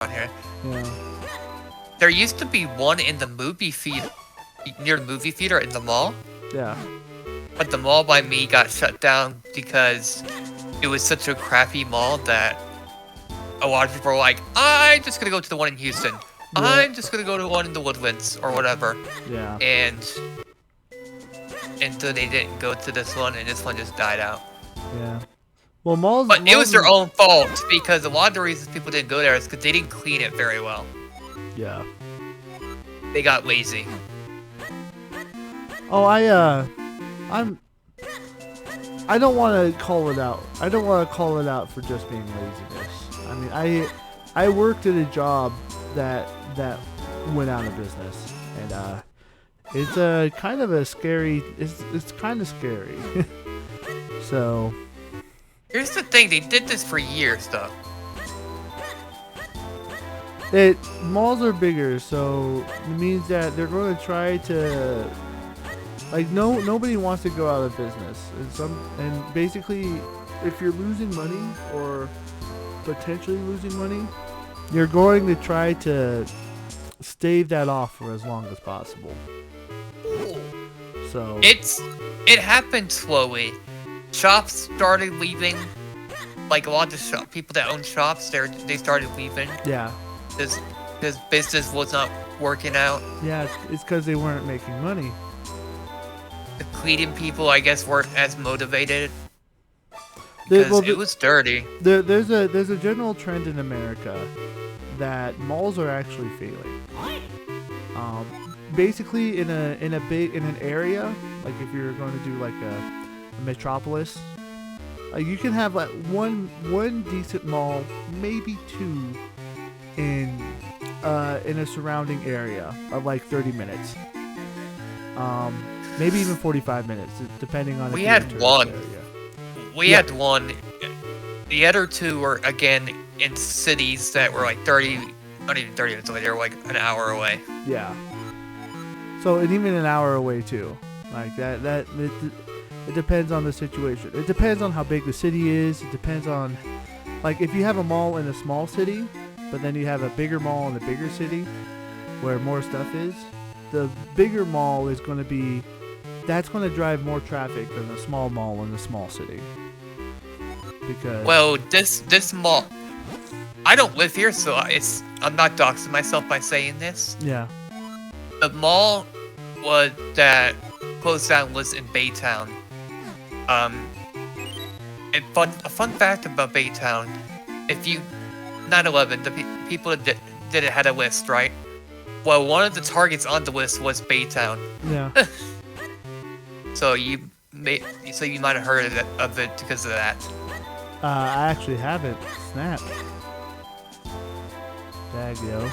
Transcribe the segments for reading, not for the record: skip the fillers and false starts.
on here. Yeah. There used to be one in the movie theater, near the movie theater in the mall, Yeah. but the mall by me got shut down because it was such a crappy mall that a lot of people were like, I'm just gonna go to the one in Houston. Yeah. I'm just gonna go to the one in the Woodlands or whatever. Yeah. And so they didn't go to this one, and this one just died out. Yeah. Well, malls. But it was their malls own fault because a lot of the reasons people didn't go there is because they didn't clean it very well. Yeah. They got lazy. Oh, I'm. I don't want to call it out. I don't want to call it out for just being laziness. I mean, I worked at a job that went out of business, and it's a kind of a scary. It's kind of scary. So. Here's the thing: they did this for years, though. Malls are bigger, so it means that they're going to try to. Like nobody wants to go out of business, and basically, if you're losing money or potentially losing money, you're going to try to stave that off for as long as possible. So it happened slowly. Shops started leaving. Like a lot of the people that own shops, they started leaving. Yeah. Because business was not working out. Yeah, it's because they weren't making money. The cleaning people, I guess, weren't as motivated because it was dirty. There's a general trend in America that malls are actually failing. Basically, in an area, like if you're going to do like a metropolis, you can have like one decent mall, maybe two, in a surrounding area of like 30 minutes. Maybe even 45 minutes, depending on. We had one. We had one. The other two were again in cities that were like 30, not even 30 minutes away. They were like an hour away. Yeah. So and even an hour away too, like that. It depends on the situation. It depends on how big the city is. It depends on, like, if you have a mall in a small city, but then you have a bigger mall in a bigger city, where more stuff is. The bigger mall is going to be. That's going to drive more traffic than a small mall in a small city. Because this mall, I don't live here, so I'm not doxing myself by saying this. Yeah. The mall that closed down was in Baytown. And a fun fact about Baytown, if you 9/11, the people that did it had a list, right? Well, one of the targets on the list was Baytown. Yeah. So you might have heard of it because of that. I actually haven't. Snap. Daggio.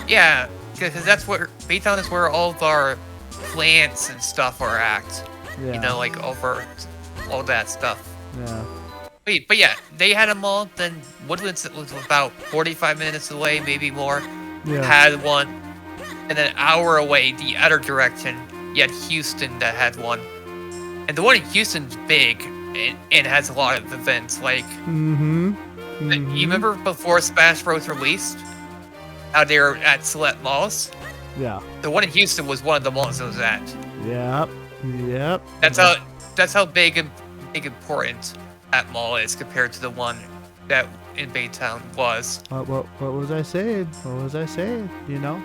Yeah, because that's where Baytown is where all of our plants and stuff are at. Yeah. You know, like over all that stuff. Yeah. But yeah, they had a mall. Then Woodlands was about 45 minutes away, maybe more. Yeah. Had one, and then an hour away, the other direction, you had Houston that had one. And the one in Houston's big and has a lot of events. Like, You remember before Smash Bros. Released, how they were at select malls? Yeah. The one in Houston was one of the malls it was at. Yep. That's how big and important that mall is compared to the one that in Baytown was. What was I saying? What was I saying? You know?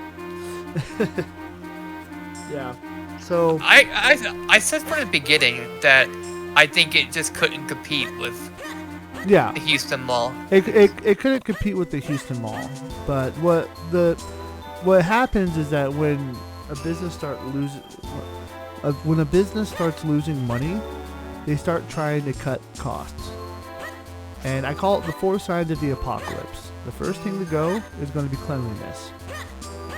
Yeah. So I said from the beginning that I think it just couldn't compete with the Houston Mall. It couldn't compete with the Houston Mall, but what happens is that when a business starts losing money, they start trying to cut costs. And I call it the 4 signs of the apocalypse. The first thing to go is going to be cleanliness.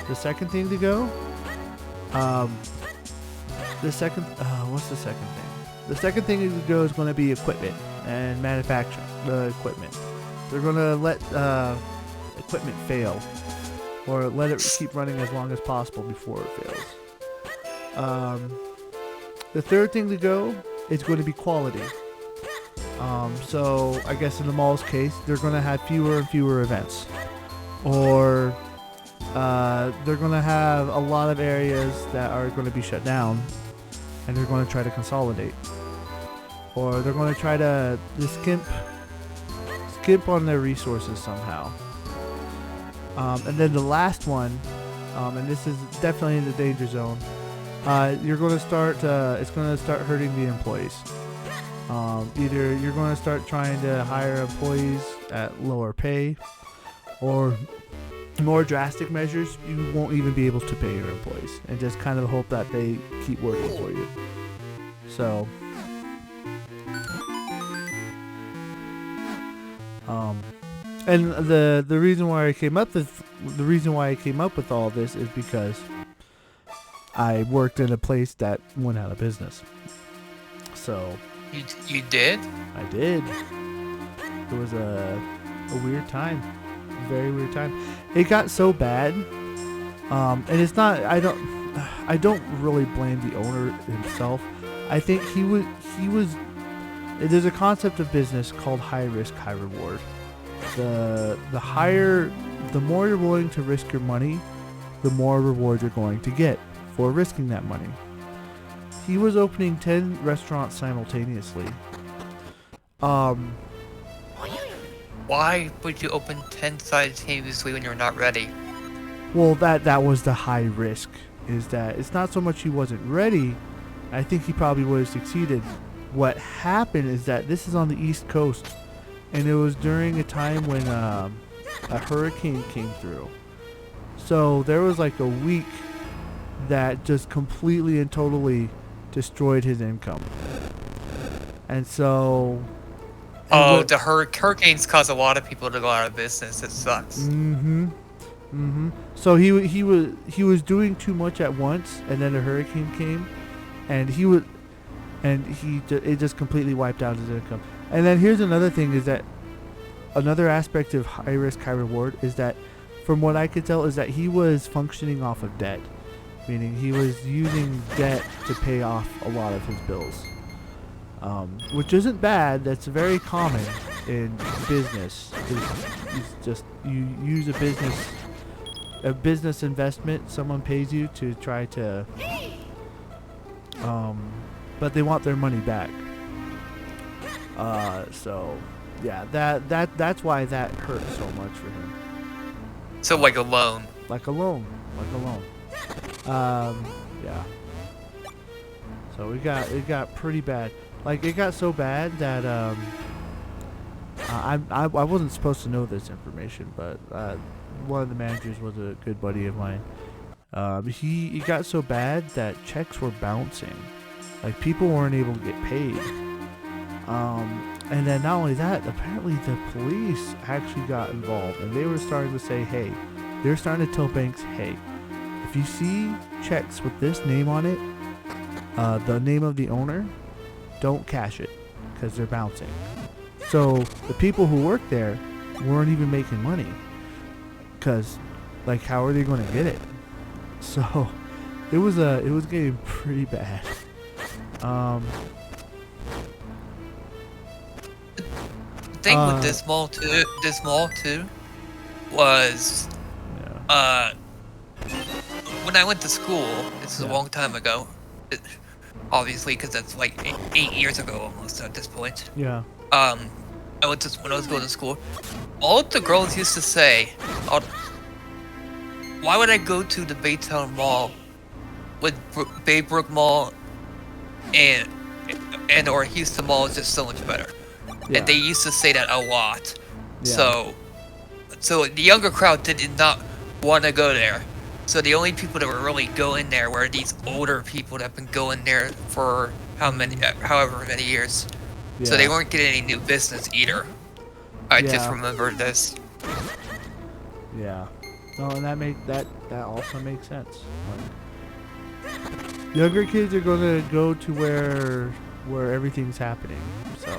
The second thing to go, what's the second thing? The second thing to go is going to be equipment and manufacturing the equipment. They're going to let equipment fail, or let it keep running as long as possible before it fails. The third thing to go is going to be quality. So I guess in the mall's case, they're going to have fewer and fewer events, or they're going to have a lot of areas that are going to be shut down, and they're going to try to consolidate, or they're going to try to skimp on their resources somehow. And then the last one, and this is definitely in the danger zone. You're going to start. It's going to start hurting the employees. Either you're going to start trying to hire employees at lower pay, or more drastic measures, you won't even be able to pay your employees, and just kind of hope that they keep working for you. So, and the reason why I came up with all this is because I worked in a place that went out of business. So. You did? I did. It was a weird time, a very weird time. It got so bad, and it's not. I don't really blame the owner himself. I think he was. There's a concept of business called high risk, high reward. The more you're willing to risk your money, the more reward you're going to get for risking that money. He was opening 10 restaurants simultaneously. Why would you open 10 simultaneously when you're not ready? Well, that was the high risk. Is that it's not so much he wasn't ready. I think he probably would have succeeded. What happened is that this is on the East Coast, and it was during a time when a hurricane came through. So there was like a week that just completely and totally destroyed his income. And so the hurricanes cause a lot of people to go out of business. It sucks. So he was doing too much at once, and then a hurricane came, and it just completely wiped out his income. And then here's another thing, is that another aspect of high risk, high reward is that, from what I could tell, is that he was functioning off of debt. Meaning he was using debt to pay off a lot of his bills, which isn't bad. That's very common in business. It's just you use a business investment. Someone pays you to try to, but they want their money back. So yeah, that's why that hurt so much for him. So like a loan. Like a loan. Yeah. So it got pretty bad. Like, it got so bad that I wasn't supposed to know this information, but one of the managers was a good buddy of mine. It got so bad that checks were bouncing. Like, people weren't able to get paid. And then not only that, apparently the police actually got involved, and they were starting to say, hey, they're starting to tell banks, hey, if you see checks with this name on it, the name of the owner, don't cash it, because they're bouncing. So the people who worked there weren't even making money, because, like, how are they going to get it? So it was getting pretty bad. The thing with this mall too was when I went to school, this is a long time ago, obviously, because that's like 8 years ago almost at this point. Yeah. When I was going to school, all the girls used to say, why would I go to the Baytown Mall when Baybrook Mall and or Houston Mall is just so much better? Yeah. And they used to say that a lot. Yeah. So the younger crowd did not want to go there. So the only people that were really going there were these older people that have been going there for however many years. Yeah. So they weren't getting any new business either. I just Yeah. remembered this. Yeah. No, and that also makes sense. Like, younger kids are going to go to where everything's happening. So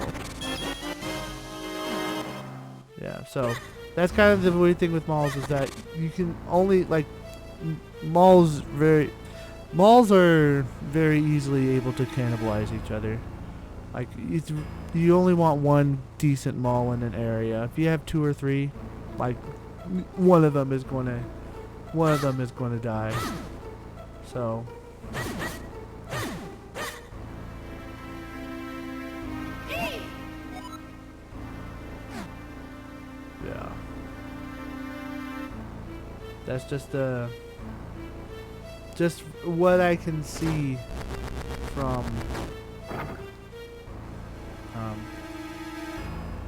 yeah. So that's kind of the weird thing with malls, is that you can only, like, malls are very easily able to cannibalize each other. Like you only want one decent mall in an area. If you have two or three, like one of them is going to die. So yeah. That's just what I can see from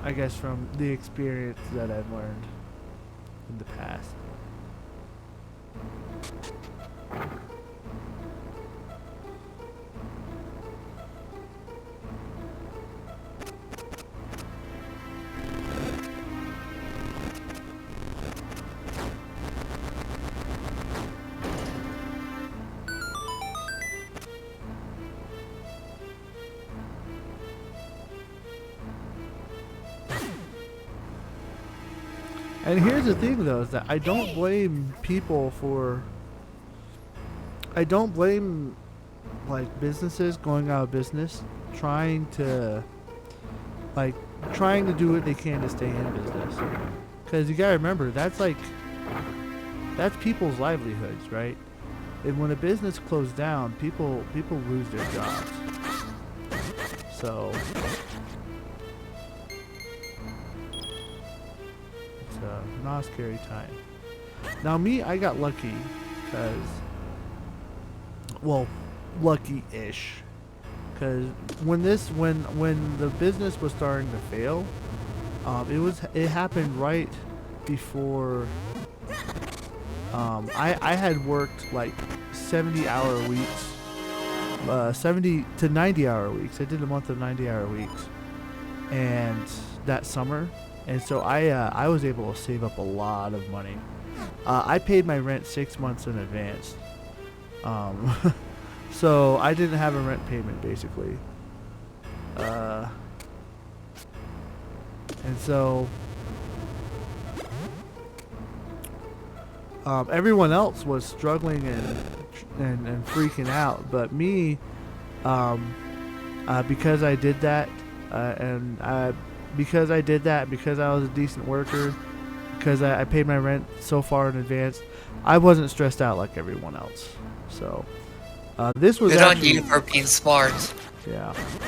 I guess from the experience that I've learned in the past. And here's the thing, though, is that I don't blame people for. I don't blame, like, businesses going out of business, trying to do what they can to stay in business. Because you gotta remember, that's people's livelihoods, right? And when a business closed down, people lose their jobs. So not a scary time. Now me, I got lucky because, well, lucky-ish, because when the business was starting to fail, it happened right before. I had worked like 70-hour weeks, 70 to 90-hour weeks. I did a month of 90-hour weeks, and that summer. And so I was able to save up a lot of money. I paid my rent 6 months in advance. So I didn't have a rent payment, basically. And so everyone else was struggling and freaking out. But me, because I did that, because I was a decent worker, because I paid my rent so far in advance, I wasn't stressed out like everyone else. So this was good on actually, you for being smart. yeah.